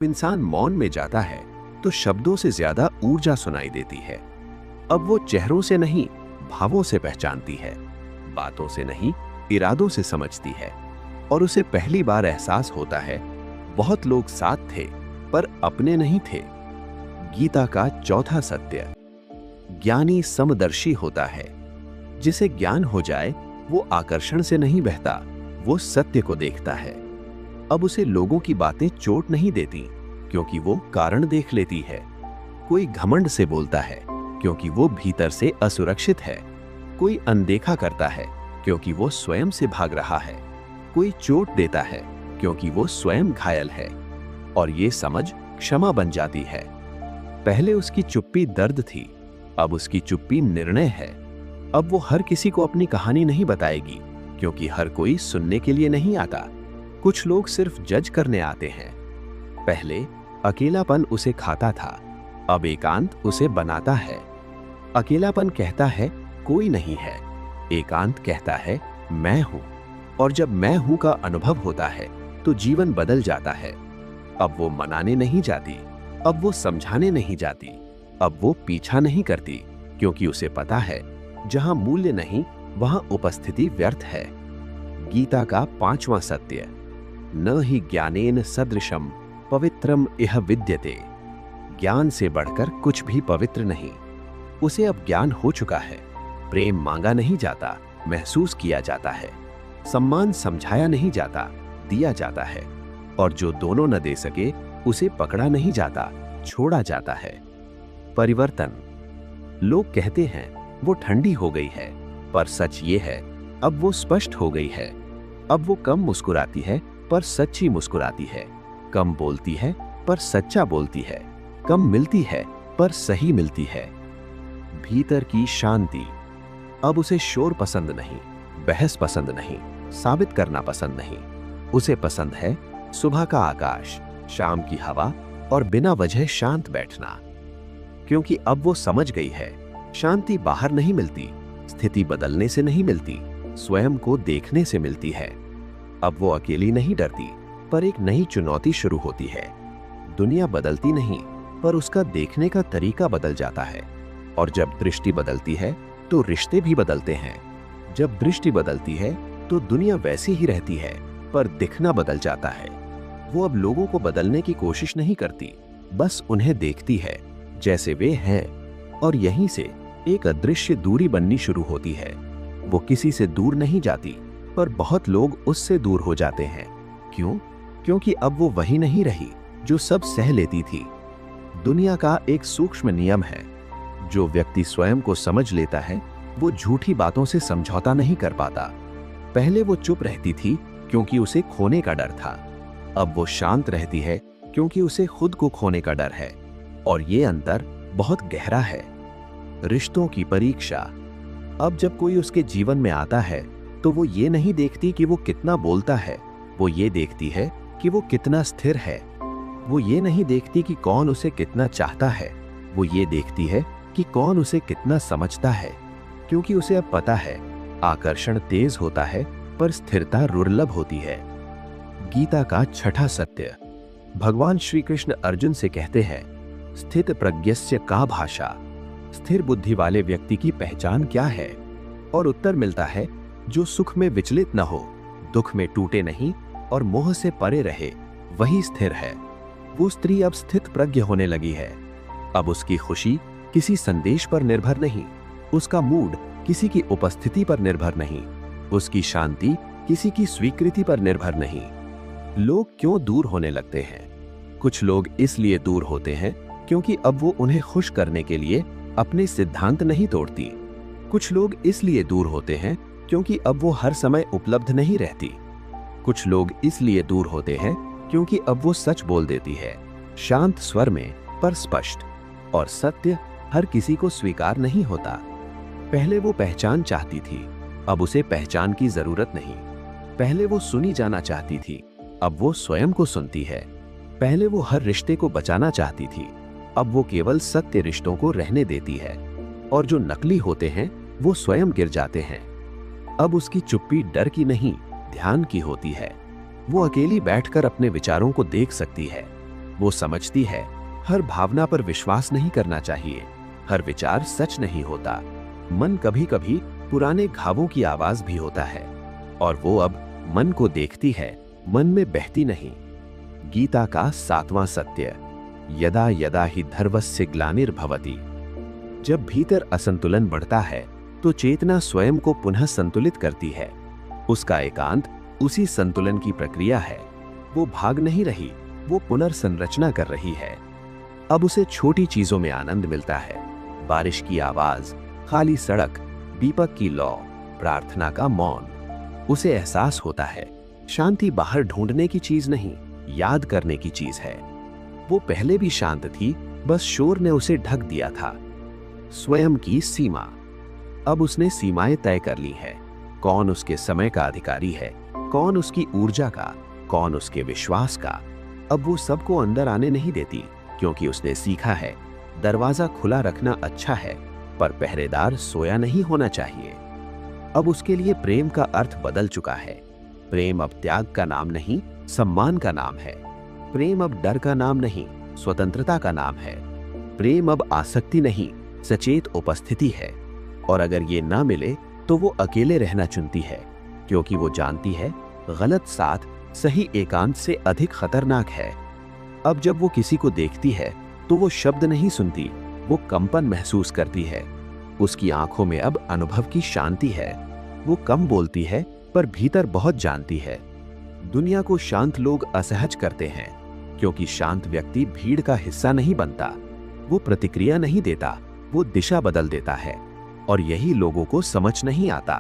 इंसान मौन में जाता है तो शब्दों से ज्यादा ऊर्जा सुनाई देती है। अब वो चेहरों से नहीं, भावों से पहचानती है, बातों से नहीं, इरादों से समझती है। और उसे पहली बार एहसास होता है, बहुत लोग साथ थे पर अपने नहीं थे। गीता का चौथा सत्य, ज्ञानी समदर्शी होता है। जिसे ज्ञान हो जाए वो आकर्षण से नहीं बहता, वो सत्य को देखता है। अब उसे लोगों की बातें चोट नहीं देती, क्योंकि वो कारण देख लेती है। कोई घमंड से बोलता है क्योंकि वो भीतर से असुरक्षित है। कोई अनदेखा करता है क्योंकि वो स्वयं से भाग रहा है। कोई चोट देता है क्योंकि वो स्वयं घायल है। और ये समझ क्षमा बन जाती है। पहले उसकी चुप्पी दर्द थी, अब उसकी चुप्पी निर्णय है। अब वो हर किसी को अपनी कहानी नहीं बताएगी, क्योंकि हर कोई सुनने के लिए नहीं आता। कुछ लोग सिर्फ जज करने आते हैं। पहले अकेलापन उसे खाता था, अब एकांत उसे बनाता है। अकेलापन कहता है कोई नहीं है, एकांत कहता है मैं हूं। और जब मैं हूं का अनुभव होता है तो जीवन बदल जाता है। अब वो मनाने नहीं जाती, अब वो समझाने नहीं जाती, अब वो पीछा नहीं करती, क्योंकि उसे पता है जहां मूल्य नहीं वहां उपस्थिति व्यर्थ है। गीता का पांचवां सत्य, न ही ज्ञानेन सदृशम पवित्रम इह विद्यते। ज्ञान से बढ़कर कुछ भी पवित्र नहीं। उसे अब ज्ञान हो चुका है। प्रेम मांगा नहीं जाता, महसूस किया जाता है। सम्मान समझाया नहीं जाता, दिया जाता है। और जो दोनों न दे सके उसे पकड़ा नहीं जाता, छोड़ा जाता है। परिवर्तन, लोग कहते हैं वो ठंडी हो गई है, पर सच ये है अब वो स्पष्ट हो गई है। अब वो कम मुस्कुराती है पर सच्ची मुस्कुराती है। कम बोलती है पर सच्चा बोलती है। कम मिलती है पर सही मिलती है। भीतर की शांति, अब उसे शोर पसंद नहीं, बहस पसंद नहीं, साबित करना पसंद नहीं। उसे पसंद है सुबह का आकाश, शाम की हवा और बिना वजह शांत बैठना। क्योंकि अब वो समझ गई है, शांति बाहर नहीं मिलती, स्थिति बदलने से नहीं मिलती, स्वयं को देखने से मिलती है। अब वो अकेली नहीं डरती, पर एक नई चुनौती शुरू होती है। दुनिया बदलती नहीं, पर उसका देखने का तरीका बदल जाता है। और जब दृष्टि बदलती है तो रिश्ते भी बदलते हैं। जब दृष्टि बदलती है तो दुनिया वैसी ही रहती है, पर दिखना बदल जाता है। वो अब लोगों को बदलने की कोशिश नहीं करती, बस उन्हें देखती है जैसे वे हैं। और यहीं से एक अदृश्य दूरी बननी शुरू होती है। वो किसी से दूर नहीं जाती, पर बहुत लोग उससे दूर हो जाते हैं। क्यों? क्योंकि अब वो वही नहीं रही जो सब सह लेती थी। दुनिया का एक सूक्ष्म नियम है, जो व्यक्ति स्वयं को समझ लेता है वो झूठी बातों से समझौता नहीं कर पाता। पहले वो चुप रहती थी क्योंकि उसे खोने का डर था। अब वो शांत रहती है क्योंकि उसे खुद को खोने का डर है। और ये अंतर बहुत गहरा है। रिश्तों की परीक्षा, अब जब कोई उसके जीवन में आता है तो वो ये नहीं देखती कि वो कितना बोलता है, वो ये देखती है कि वो कितना स्थिर है। वो ये नहीं देखती कि कौन उसे कितना चाहता है, वो ये देखती है कि कौन उसे कितना समझता है। क्योंकि उसे अब पता है, आकर्षण तेज होता है पर स्थिरता दुर्लभ होती है। गीता का छठा सत्य, भगवान श्री कृष्ण अर्जुन से कहते हैं, स्थित प्रज्ञस्य का भाषा। स्थिर बुद्धि वाले व्यक्ति की पहचान क्या है? और उत्तर मिलता है, जो सुख में विचलित न हो, दुख में टूटे नहीं और मोह से परे रहे, वही स्थिर है। वो स्त्री अब स्थित प्रज्ञ होने लगी है। अब उसकी खुशी किसी संदेश पर निर्भर नहीं, उसका मूड किसी की उपस्थिति पर निर्भर नहीं, उसकी शांति किसी की स्वीकृति पर निर्भर नहीं। लोग क्यों दूर होने लगते हैं? कुछ लोग इसलिए दूर होते हैं क्योंकि अब वो उन्हें खुश करने के लिए अपने सिद्धांत नहीं तोड़ती। कुछ लोग इसलिए दूर होते हैं क्योंकि अब वो हर समय उपलब्ध नहीं रहती। कुछ लोग इसलिए दूर होते हैं क्योंकि अब वो सच बोल देती है, शांत स्वर में पर स्पष्ट। और सत्य हर किसी को स्वीकार नहीं होता। पहले वो पहचान चाहती थी, अब उसे पहचान की जरूरत नहीं। पहले वो सुनी जाना चाहती थी, अब वो स्वयं को सुनती है। पहले वो हर रिश्ते को बचाना चाहती थी, अब वो केवल सत्य रिश्तों को रहने देती है। और जो नकली होते हैं वो स्वयं गिर जाते हैं। अब उसकी चुप्पी डर की नहीं, ध्यान की होती है। वो अकेली बैठकर अपने विचारों को देख सकती है। वो समझती है हर भावना पर विश्वास नहीं करना चाहिए, हर विचार सच नहीं होता। मन कभी कभी पुराने घावों की आवाज भी होता है, और वो अब मन को देखती है, मन में बहती नहीं। गीता का 7वां सत्य, यदा यदा ही धर्मस्य ग्लानिर्भवति। जब भीतर असंतुलन बढ़ता है तो चेतना स्वयं को पुनः संतुलित करती है। उसका एकांत उसी संतुलन की प्रक्रिया है। वो भाग नहीं रही, वो पुनर्संरचना कर रही है। अब उसे छोटी चीजों में आनंद मिलता है, बारिश की आवाज, खाली सड़क, दीपक की लौ, प्रार्थना का मौन। उसे एहसास होता है शांति बाहर ढूंढने की चीज नहीं, याद करने की चीज है। वो पहले भी शांत थी, बस शोर ने उसे ढक दिया था। स्वयं की सीमा। अब उसने सीमाएं तय कर ली है। कौन उसके समय का अधिकारी है, कौन उसकी ऊर्जा का, कौन उसके विश्वास का। अब वो सबको अंदर आने नहीं देती, क्योंकि उसने सीखा है दरवाजा खुला रखना अच्छा है, पर पहरेदार सोया नहीं होना चाहिए। अब उसके लिए प्रेम का अर्थ बदल चुका है। प्रेम अब त्याग का नाम नहीं, सम्मान का नाम है। प्रेम अब डर का नाम नहीं, स्वतंत्रता का नाम है। प्रेम अब आसक्ति नहीं, सचेत उपस्थिति है। और अगर ये ना मिले तो वो अकेले रहना चुनती है, क्योंकि वो जानती है गलत साथ सही एकांत से अधिक खतरनाक है। अब जब वो किसी को देखती है तो वो शब्द नहीं सुनती, वो कंपन महसूस करती है। उसकी आंखों में अब अनुभव की शांति है। वो कम बोलती है पर भीतर बहुत जानती है। दुनिया को शांत लोग असहज करते हैं, क्योंकि शांत व्यक्ति भीड़ का हिस्सा नहीं बनता। वो प्रतिक्रिया नहीं देता, वो दिशा बदल देता है, और यही लोगों को समझ नहीं आता।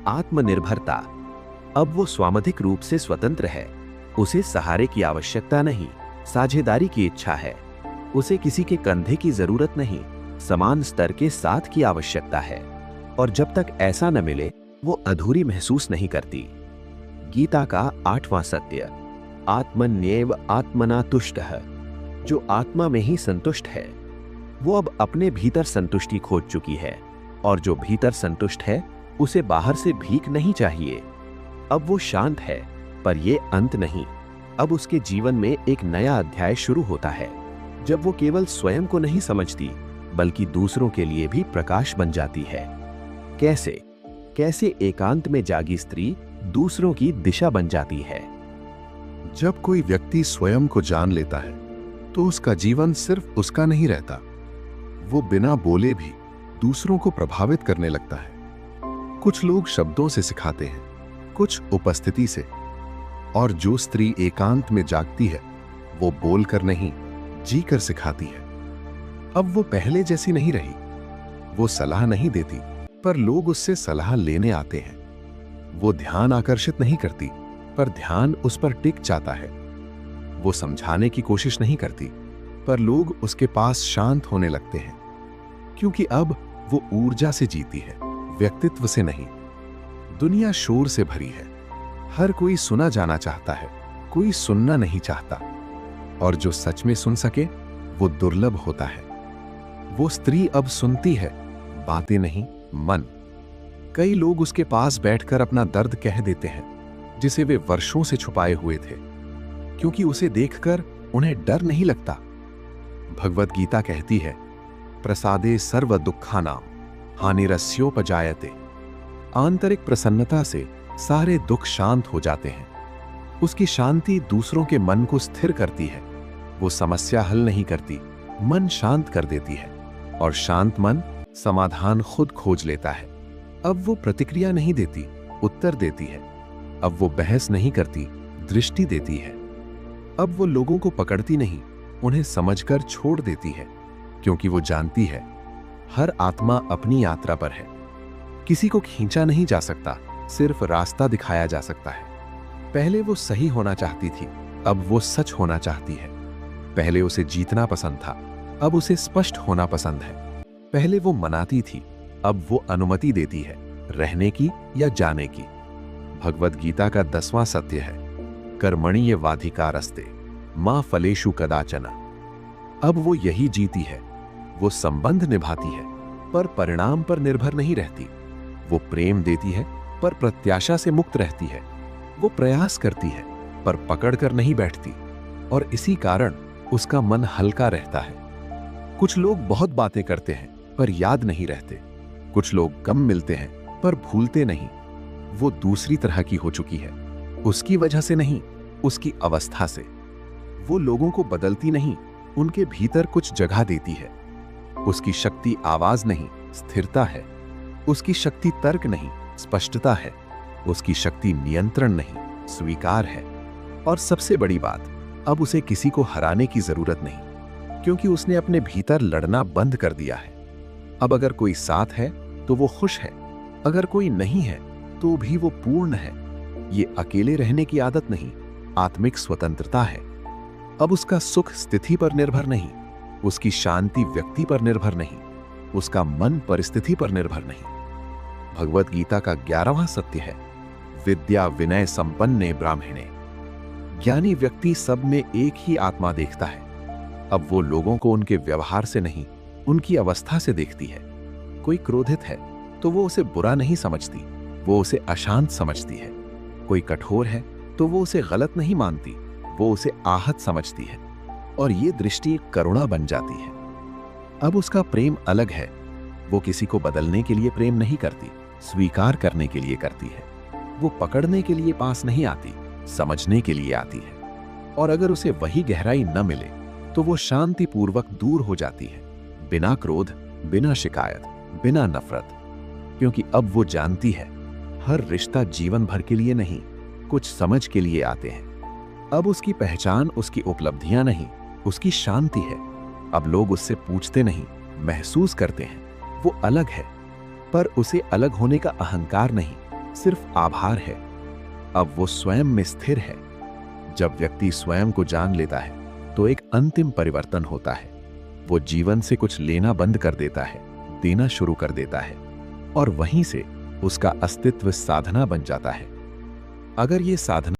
आत्मनिर्भरता। अब वो स्वामिक रूप से स्वतंत्र है। उसे सहारे की आवश्यकता नहीं, साझेदारी की इच्छा है। उसे किसी के कंधे की जरूरत नहीं, समान स्तर के साथ की आवश्यकता है। और जब तक ऐसा न मिले वो अधूरी महसूस नहीं करती। गीता का 8वां सत्य, आत्मन्येव आत्मना तुष्टः। जो आत्मा में ही संतुष्ट है वो अब अपने भीतर संतुष्टि खोज चुकी है, और जो भीतर संतुष्ट है उसे बाहर से भीख नहीं चाहिए। अब वो शांत है, पर ये अंत नहीं। अब उसके जीवन में एक नया अध्याय शुरू होता है, जब वो केवल स्वयं को नहीं समझती, बल्कि दूसरों के लिए भी प्रकाश बन जाती है। कैसे? कैसे एकांत में जागी स्त्री दूसरों की दिशा बन जाती है। जब कोई व्यक्ति स्वयं को जान लेता है तो उसका जीवन सिर्फ उसका नहीं रहता, वो बिना बोले भी दूसरों को प्रभावित करने लगता है। कुछ लोग शब्दों से सिखाते हैं, कुछ उपस्थिति से, और जो स्त्री एकांत में जागती है वो बोलकर नहीं, जीकर सिखाती है। अब वो पहले जैसी नहीं रही। वो सलाह नहीं देती, पर लोग उससे सलाह लेने आते हैं। वो ध्यान आकर्षित नहीं करती, पर ध्यान उस पर टिक जाता है। वो समझाने की कोशिश नहीं करती, पर लोग उसके पास शांत होने लगते हैं, क्योंकि अब वो ऊर्जा से जीती है, व्यक्तित्व से नहीं। दुनिया शोर से भरी है। हर कोई सुना जाना चाहता है, कोई सुनना नहीं चाहता, और जो सच में सुन सके वो दुर्लभ होता है। वो स्त्री अब सुनती है, बातें नहीं, मन। कई लोग उसके पास बैठकर अपना दर्द कह देते हैं, जिसे वे वर्षों से छुपाए हुए थे, क्योंकि उसे देखकर उन्हें डर नहीं लगता। भगवत गीता कहती है, प्रसादे सर्व दुखानाम हानिरस्योपजायते। आंतरिक प्रसन्नता से सारे दुख शांत हो जाते हैं। उसकी शांति दूसरों के मन को स्थिर करती है। वो समस्या हल नहीं करती, मन शांत कर देती है, और शांत मन समाधान खुद खोज लेता है। अब वो प्रतिक्रिया नहीं देती, उत्तर देती है। अब वो बहस नहीं करती, दृष्टि देती है। अब वो लोगों को पकड़ती नहीं, उन्हें समझकर छोड़ देती है, क्योंकि वो जानती है हर आत्मा अपनी यात्रा पर है। किसी को खींचा नहीं जा सकता, सिर्फ रास्ता दिखाया जा सकता है। पहले वो सही होना चाहती थी, अब वो सच होना चाहती है। पहले उसे जीतना पसंद था, अब उसे स्पष्ट होना पसंद है। पहले वो मनाती थी, अब वो अनुमति देती है, रहने की या जाने की। भगवत गीता का 10वां सत्य है, कर्मण्येवाधिकारस्ते मा फलेषु कदाचन। अब वो यही जीती है। वो संबंध निभाती है, पर परिणाम पर निर्भर नहीं रहती। वो प्रेम देती है, पर प्रत्याशा से मुक्त रहती है। वो प्रयास करती है, पर पकड़ कर नहीं बैठती। और इसी कारण उसका मन हल्का रहता है। कुछ लोग बहुत बातें करते हैं पर याद नहीं रहते। कुछ लोग कम मिलते हैं पर भूलते नहीं। वो दूसरी तरह की हो चुकी है, उसकी वजह से नहीं, उसकी अवस्था से। वो लोगों को बदलती नहीं, उनके भीतर कुछ जगह देती है। उसकी शक्ति आवाज नहीं, स्थिरता है। उसकी शक्ति तर्क नहीं, स्पष्टता है। उसकी शक्ति नियंत्रण नहीं, स्वीकार है। और सबसे बड़ी बात, अब उसे किसी को हराने की जरूरत नहीं, क्योंकि उसने अपने भीतर लड़ना बंद कर दिया है। अब अगर कोई साथ है तो वो खुश है, अगर कोई नहीं है तो भी वो पूर्ण है। ये अकेले रहने की आदत नहीं, आत्मिक स्वतंत्रता है। अब उसका सुख स्थिति पर निर्भर नहीं, उसकी शांति व्यक्ति पर निर्भर नहीं, उसका मन परिस्थिति पर निर्भर नहीं। भगवत गीता का 11वां सत्य है, विद्या विनय संपन्ने ब्राह्मणे। ज्ञानी व्यक्ति सब में एक ही आत्मा देखता है। अब वो लोगों को उनके व्यवहार से नहीं, उनकी अवस्था से देखती है। कोई क्रोधित है तो वो उसे बुरा नहीं समझती, वो उसे अशांत समझती है। कोई कठोर है तो वो उसे गलत नहीं मानती, वो उसे आहत समझती है। और ये दृष्टि करुणा बन जाती है। अब उसका प्रेम अलग है। वो किसी को बदलने के लिए प्रेम नहीं करती, स्वीकार करने के लिए करती है। वो पकड़ने के लिए पास नहीं आती, समझने के लिए आती है। और अगर उसे वही गहराई न मिले तो वो शांतिपूर्वक दूर हो जाती है, बिना क्रोध, बिना शिकायत, बिना नफरत। क्योंकि अब वो जानती है, हर रिश्ता जीवन भर के लिए नहीं, कुछ समझ के लिए आते हैं। अब उसकी पहचान उसकी उपलब्धियां नहीं, उसकी शांति है। अब लोग उससे पूछते नहीं, महसूस करते हैं। वो अलग है, पर उसे अलग होने का अहंकार नहीं, सिर्फ आभार है। अब वो स्वयं में स्थिर है। जब व्यक्ति स्वयं को जान लेता है तो एक अंतिम परिवर्तन होता है। वो जीवन से कुछ लेना बंद कर देता है, देना शुरू कर देता है। और वहीं से उसका अस्तित्व साधना बन जाता है। अगर ये साधना